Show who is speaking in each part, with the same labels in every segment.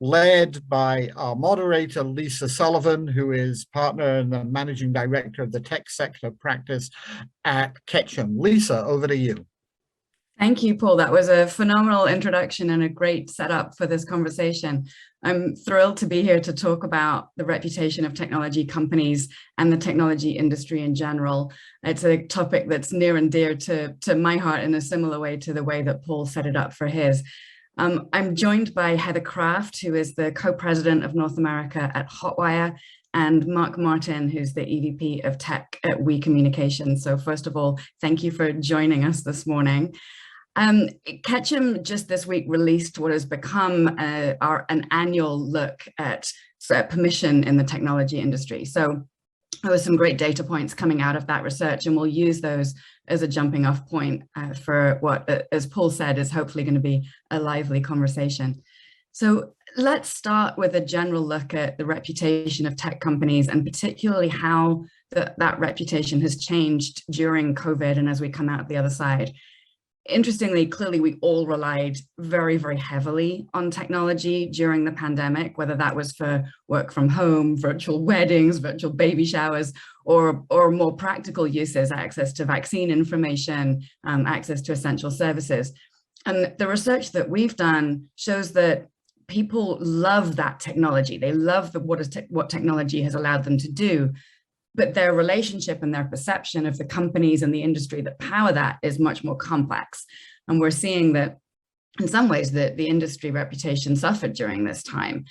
Speaker 1: led by our moderator, Lisa Sullivan, who is partner and the managing director of the tech sector practice at Ketchum. Lisa, over to you.
Speaker 2: Thank you, Paul. That was a phenomenal introduction and a great setup for this conversation. I'm thrilled to be here to talk about the reputation of technology companies and the technology industry in general. It's a topic that's near and dear to my heart in a similar way to the way that Paul set it up for his. I'm joined by Heather Kraft, who is the co-president of North America at Hotwire, and Mark Martin, who's the EVP of Tech at We Communications. So first of all, thank you for joining us this morning. Ketchum just this week released what has become an annual look at permission in the technology industry. So there were some great data points coming out of that research, and we'll use those as a jumping off point for what, as Paul said, is hopefully going to be a lively conversation. So let's start with a general look at the reputation of tech companies, and particularly how that reputation has changed during COVID and as we come out the other side. Interestingly, clearly, we all relied very, very heavily on technology during the pandemic, whether that was for work from home, virtual weddings, virtual baby showers, or more practical uses, access to vaccine information, access to essential services. And the research that we've done shows that people love that technology. They love what technology has allowed them to do. But their relationship and their perception of the companies and the industry that power that is much more complex. And we're seeing that in some ways that the industry reputation suffered during this time.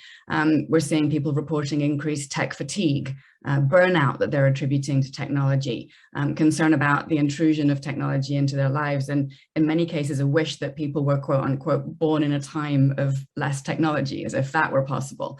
Speaker 2: We're seeing people reporting increased tech fatigue, burnout that they're attributing to technology, concern about the intrusion of technology into their lives, and in many cases a wish that people were quote unquote born in a time of less technology, as if that were possible.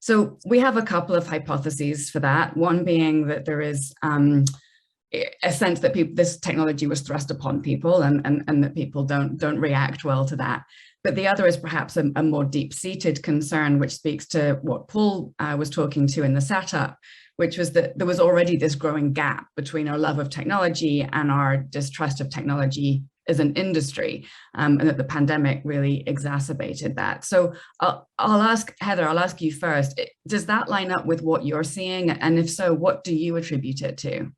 Speaker 2: So we have a couple of hypotheses for that. One being that there is a sense that this technology was thrust upon people, and that people don't react well to that. But the other is perhaps a more deep-seated concern, which speaks to what Paul was talking to in the setup, which was that there was already this growing gap between our love of technology and our distrust of technology as an industry, and that the pandemic really exacerbated that. So I'll ask Heather, I'll ask you first, does that line up with what you're seeing? And if so, what do you attribute it to?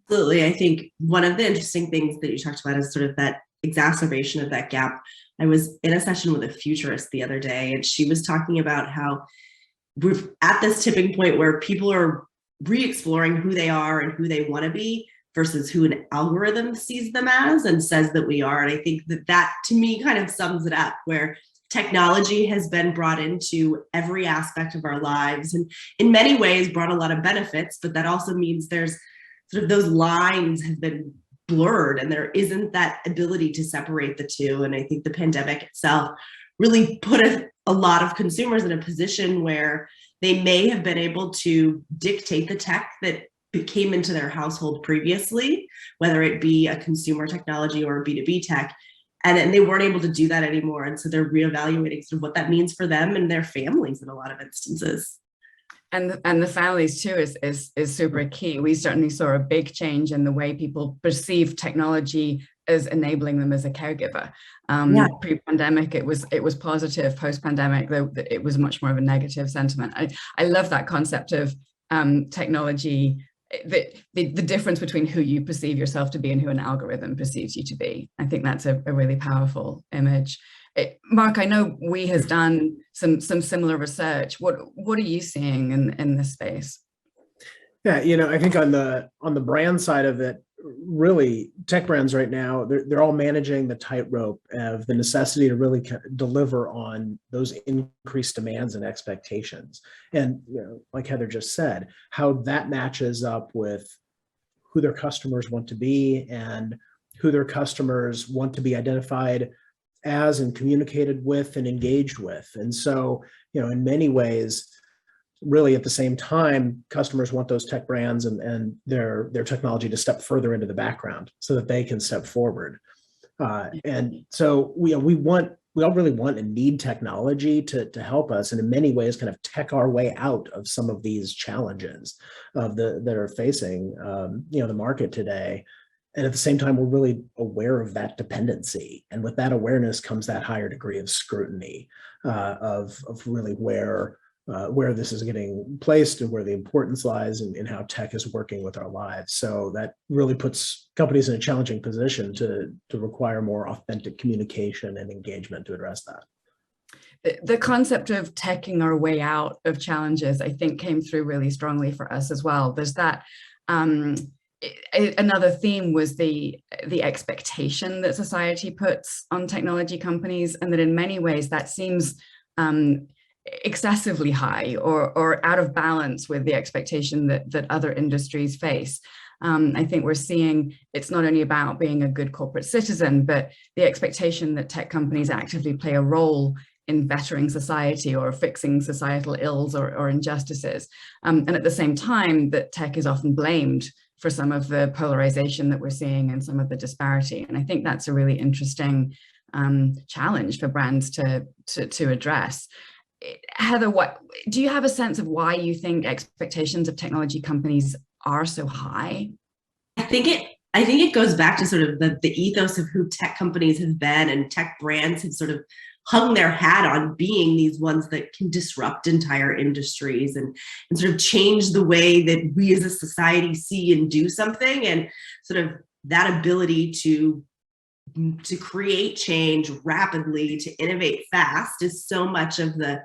Speaker 3: Absolutely. I think one of the interesting things that you talked about is sort of that exacerbation of that gap. I was in a session with a futurist the other day, and she was talking about how we're at this tipping point where people are re-exploring who they are and who they want to be, versus who an algorithm sees them as and says that we are. And I think that to me kind of sums it up, where technology has been brought into every aspect of our lives and in many ways brought a lot of benefits, but that also means there's sort of those lines have been blurred and there isn't that ability to separate the two. And I think the pandemic itself really put a lot of consumers in a position where they may have been able to dictate the tech that came into their household previously, whether it be a consumer technology or a B2B tech, and they weren't able to do that anymore. And so they're reevaluating sort of what that means for them and their families in a lot of instances.
Speaker 2: And the families too is super key. We certainly saw a big change in the way people perceive technology as enabling them as a caregiver. Pre-pandemic, it was positive. Post-pandemic, it was much more of a negative sentiment. I love that concept of technology, the difference between who you perceive yourself to be and who an algorithm perceives you to be. I think that's a really powerful image. Mark, I know We has done some similar research. What are you seeing in this space?
Speaker 4: Yeah, I think on the brand side of it, really tech brands right now, they're all managing the tightrope of the necessity to really deliver on those increased demands and expectations. And like Heather just said, how that matches up with who their customers want to be and who their customers want to be identified as and communicated with and engaged with. And so, in many ways, really at the same time, customers want those tech brands and their technology to step further into the background so that they can step forward. And so we all really want and need technology to help us, and in many ways kind of tech our way out of some of these challenges that are facing the market today. And at the same time, we're really aware of that dependency. And with that awareness comes that higher degree of scrutiny of really where this is getting placed and where the importance lies in how tech is working with our lives. So that really puts companies in a challenging position to require more authentic communication and engagement to address that.
Speaker 2: The concept of teching our way out of challenges, I think, came through really strongly for us as well. There's that. Another theme was the expectation that society puts on technology companies, and that in many ways that seems excessively high or out of balance with the expectation that other industries face. I think we're seeing it's not only about being a good corporate citizen, but the expectation that tech companies actively play a role in bettering society or fixing societal ills or injustices. And at the same time, that tech is often blamed for some of the polarization that we're seeing and some of the disparity. And I think that's a really interesting challenge for brands to address. Heather, what do you have a sense of why you think expectations of technology companies are so high?
Speaker 3: I think it goes back to sort of the ethos of who tech companies have been, and tech brands have sort of hung their hat on being these ones that can disrupt entire industries and sort of change the way that we as a society see and do something. And sort of that ability to create change rapidly, to innovate fast, is so much of the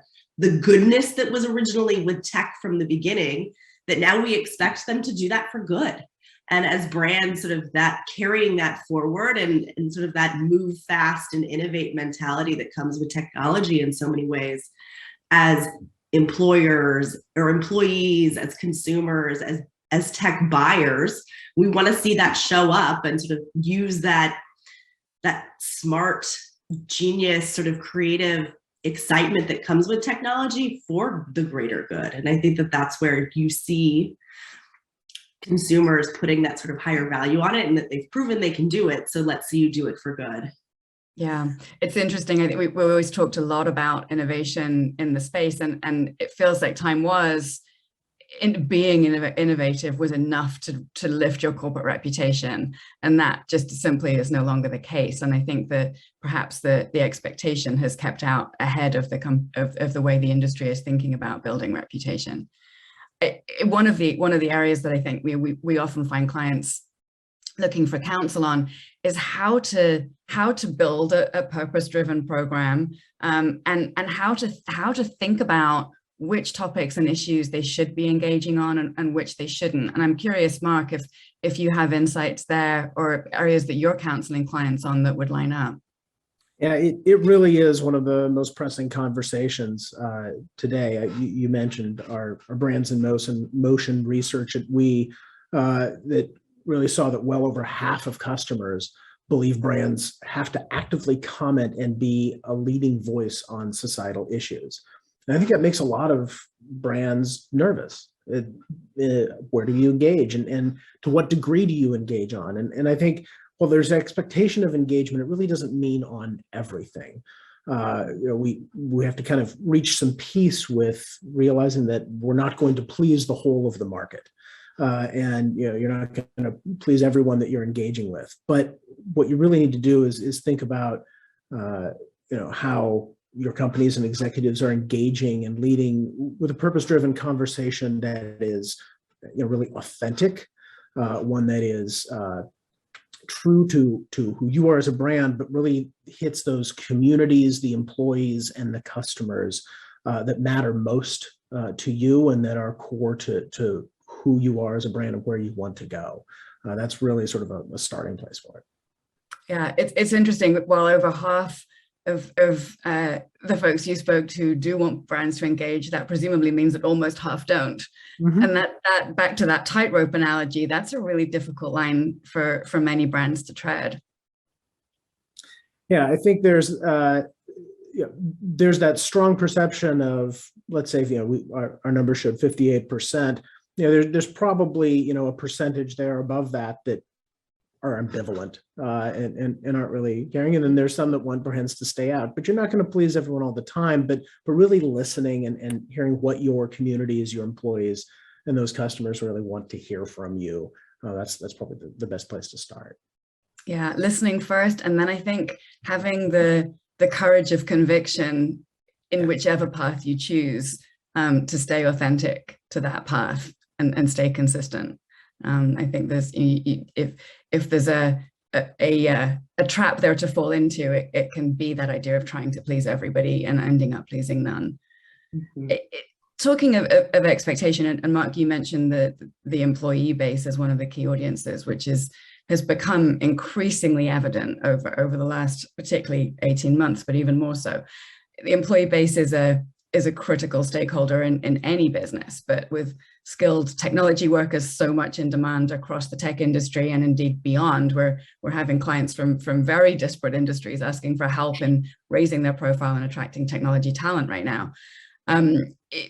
Speaker 3: goodness that was originally with tech from the beginning, that now we expect them to do that for good. And as brands, sort of that carrying that forward and sort of that move fast and innovate mentality that comes with technology in so many ways, as employers or employees, as consumers, as tech buyers, we want to see that show up and sort of use that smart, genius, sort of creative excitement that comes with technology for the greater good. And I think that that's where you see consumers putting that sort of higher value on it, and that they've proven they can do it. So let's see you do it for good.
Speaker 2: Yeah, it's interesting. I think we always talked a lot about innovation in the space, and it feels like time was being innovative was enough to lift your corporate reputation, and that just simply is no longer the case. And I think that perhaps the expectation has kept out ahead of the way the industry is thinking about building reputation. One of the areas that I think we often find clients looking for counsel on is how to build a purpose-driven program, and how to think about which topics and issues they should be engaging on and which they shouldn't. And I'm curious, Mark, if you have insights there or areas that you're counseling clients on that would line up.
Speaker 4: Yeah, it really is one of the most pressing conversations today. You mentioned our Brands in Motion research that really saw that well over half of customers believe brands have to actively comment and be a leading voice on societal issues. And I think that makes a lot of brands nervous. Where do you engage, and to what degree do you engage on? And I think, well, there's an expectation of engagement. It really doesn't mean on everything. We have to kind of reach some peace with realizing that we're not going to please the whole of the market, and you're not going to please everyone that you're engaging with. But what you really need to do is think about how your companies and executives are engaging and leading with a purpose-driven conversation that is really authentic, one that is true to who you are as a brand, but really hits those communities, the employees, and the customers that matter most to you and that are core to who you are as a brand and where you want to go. That's really sort of a starting place for it.
Speaker 2: Yeah, it's interesting. Well, over half of the folks you spoke to do want brands to engage. That presumably means that almost half don't. Mm-hmm. And that back to that tightrope analogy, that's a really difficult line for many brands to tread.
Speaker 4: Yeah, I think there's that strong perception of, let's say, our numbers showed 58%. There's probably a percentage there above that are ambivalent and aren't really caring. And then there's some that want brands to stay out, but you're not going to please everyone all the time, but really listening and hearing what your communities, your employees, and those customers really want to hear from you that's probably the best place to start.
Speaker 2: Yeah, listening first, and then I think having the courage of conviction in whichever path you choose, to stay authentic to that path and stay consistent. I think there's, if there's a trap there to fall into, it can be that idea of trying to please everybody and ending up pleasing none.
Speaker 3: Mm-hmm.
Speaker 2: Talking of expectation, and Mark, you mentioned the employee base as one of the key audiences, which has become increasingly evident over the last particularly 18 months, but even more so. The employee base is a critical stakeholder in any business, but with skilled technology workers so much in demand across the tech industry and indeed beyond, we're having clients from very disparate industries asking for help in raising their profile and attracting technology talent right now.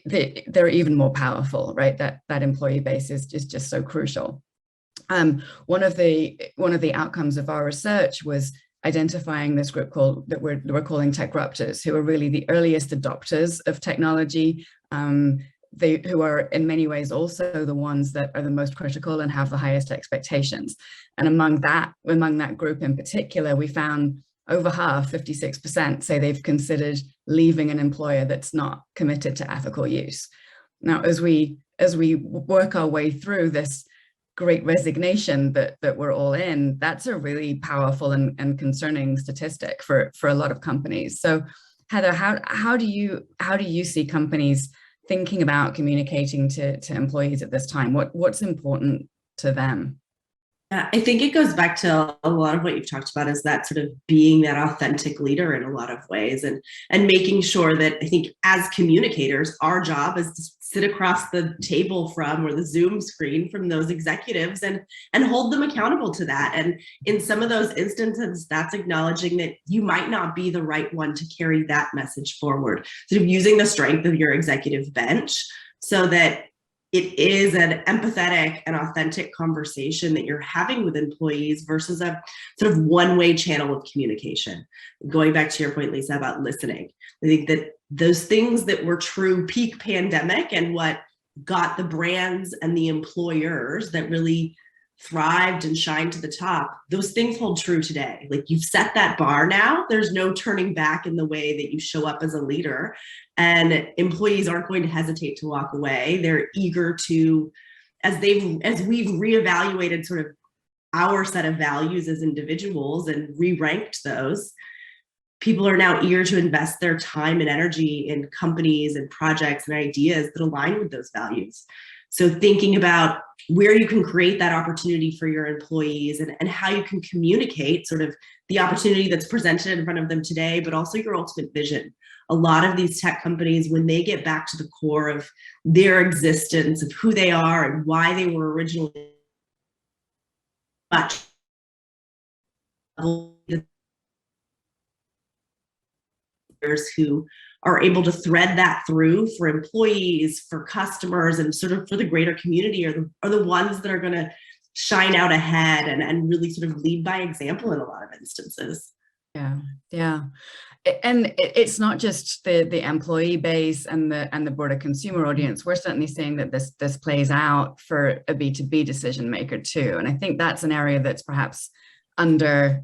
Speaker 2: They're even more powerful, right? That employee base is just so crucial. One of the outcomes of our research was identifying this group that we're calling techruptors, who are really the earliest adopters of technology, who are in many ways also the ones that are the most critical and have the highest expectations. And among that group in particular, we found over half, 56%, say they've considered leaving an employer that's not committed to ethical use. Now, as we work our way through this great resignation that we're all in, that's a really powerful and concerning statistic for a lot of companies. So Heather, how do you see companies thinking about communicating to employees at this time? What's important to them?
Speaker 3: I think it goes back to a lot of what you've talked about, is that sort of being that authentic leader in a lot of ways, and making sure that, I think as communicators, our job is to sit across the table from, or the Zoom screen from, those executives and hold them accountable to that. And in some of those instances, that's acknowledging that you might not be the right one to carry that message forward. Sort of using the strength of your executive bench so that it is an empathetic and authentic conversation that you're having with employees versus a sort of one-way channel of communication. Going back to your point, Lisa, about listening, I think that those things that were true peak pandemic and what got the brands and the employers that really thrived and shined to the top, those things hold true today. Like, you've set that bar now. There's no turning back in the way that you show up as a leader, and employees aren't going to hesitate to walk away. They're eager to, as we've reevaluated sort of our set of values as individuals and re-ranked those, people are now eager to invest their time and energy in companies and projects and ideas that align with those values. So thinking about where you can create that opportunity for your employees, and how you can communicate sort of the opportunity that's presented in front of them today, but also your ultimate vision. A lot of these tech companies, when they get back to the core of their existence, of who they are and why they were originally much, who are able to thread that through for employees, for customers, and sort of for the greater community, are the ones that are going to shine out ahead and really sort of lead by example in a lot of instances.
Speaker 2: Yeah. And it's not just the employee base and the broader consumer audience. We're certainly seeing that this plays out for a B2B decision maker too. And I think that's an area that's perhaps under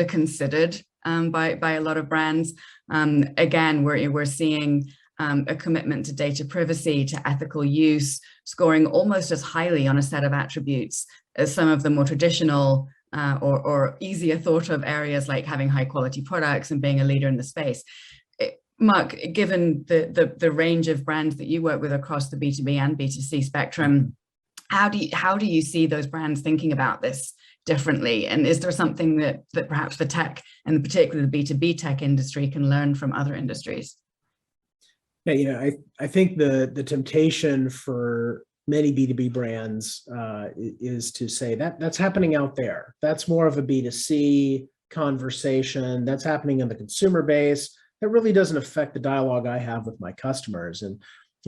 Speaker 2: considered by a lot of brands. Again, we're seeing a commitment to data privacy, to ethical use, scoring almost as highly on a set of attributes as some of the more traditional or easier thought of areas like having high quality products and being a leader in the space. Mark, given the range of brands that you work with across the B2B and B2C spectrum, how do you see those brands thinking about this differently? And is there something that perhaps the tech, and particularly the B2B tech industry, can learn from other industries?
Speaker 4: Yeah, I think the temptation for many B2B brands is to say that's happening out there. That's more of a B2C conversation. That's happening in the consumer base. That really doesn't affect the dialogue I have with my customers. And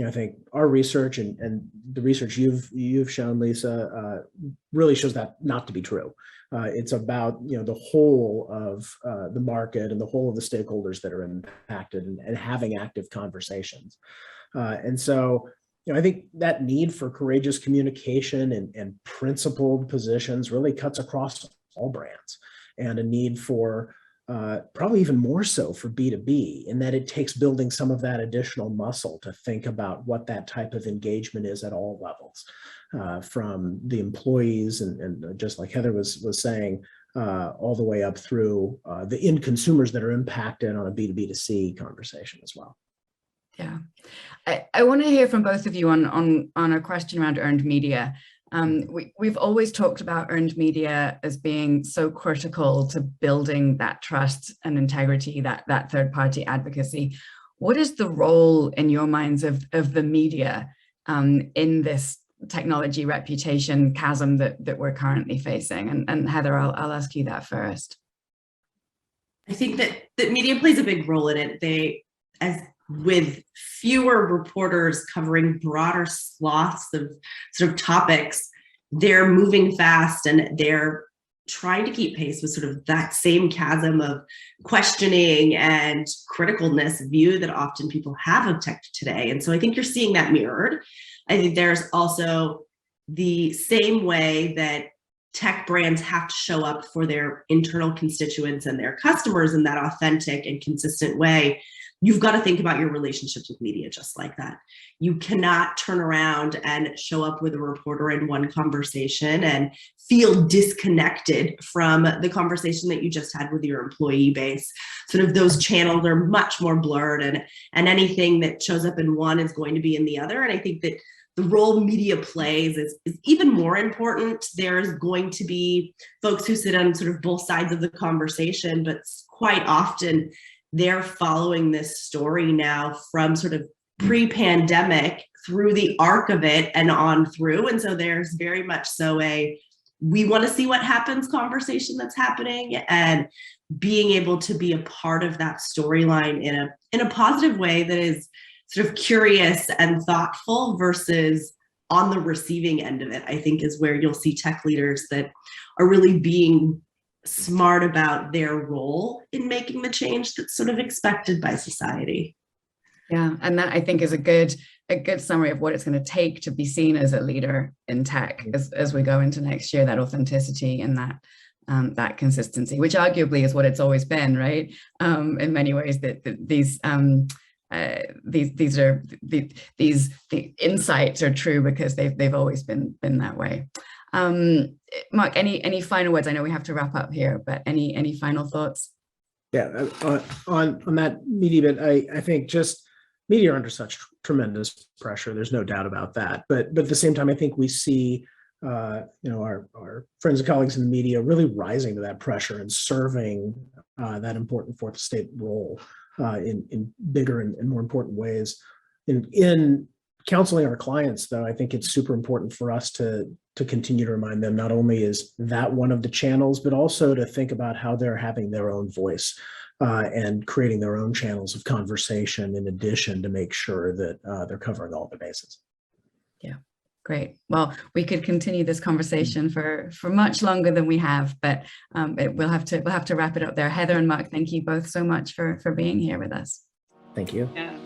Speaker 4: I think our research and the research you've shown, Lisa, really shows that not to be true. It's about the whole of the market and the whole of the stakeholders that are impacted, and having active conversations. And so I think that need for courageous communication and principled positions really cuts across all brands, and a need for probably even more so for B2B, in that it takes building some of that additional muscle to think about what that type of engagement is at all levels, from the employees and just like Heather was saying, all the way up through the end consumers that are impacted on a B2B2C conversation as well.
Speaker 2: Yeah, I want to hear from both of you on a question around earned media. We've always talked about earned media as being so critical to building that trust and integrity, that third-party advocacy. What is the role in your minds of the media in this technology reputation chasm that we're currently facing? And Heather, I'll ask you that first.
Speaker 3: I think that media plays a big role in it. As with fewer reporters covering broader swaths of sort of topics, they're moving fast and they're trying to keep pace with sort of that same chasm of questioning and criticalness view that often people have of tech today. And so I think you're seeing that mirrored. I think there's also the same way that tech brands have to show up for their internal constituents and their customers in that authentic and consistent way. You've got to think about your relationships with media just like that. You cannot turn around and show up with a reporter in one conversation and feel disconnected from the conversation that you just had with your employee base. Sort of those channels are much more blurred, and anything that shows up in one is going to be in the other. And I think that the role media plays is even more important. There's going to be folks who sit on sort of both sides of the conversation, but quite often they're following this story now from sort of pre-pandemic through the arc of it and on through. And so there's very much so we want to see what happens conversation that's happening, and being able to be a part of that storyline in a positive way that is sort of curious and thoughtful versus on the receiving end of it, I think is where you'll see tech leaders that are really being smart about their role in making the change that's sort of expected by society.
Speaker 2: Yeah, and that I think is a good summary of what it's going to take to be seen as a leader in tech as we go into next year. That authenticity and that consistency, which arguably is what it's always been, right? In many ways, these insights are true because they've always been that way. Mark, any final words? I know we have to wrap up here, but any final thoughts?
Speaker 4: Yeah, on that media bit, I think just media are under such tremendous pressure. There's no doubt about that. But at the same time, I think we see our friends and colleagues in the media really rising to that pressure and serving that important fourth estate role in bigger and more important ways. In counseling our clients, though, I think it's super important for us to continue to remind them not only is that one of the channels, but also to think about how they're having their own voice and creating their own channels of conversation in addition, to make sure that they're covering all the bases.
Speaker 2: Yeah, great. Well, we could continue this conversation for much longer than we have, but we'll have to wrap it up there. Heather and Mark, thank you both so much for being here with us.
Speaker 4: Thank you.
Speaker 2: Yeah.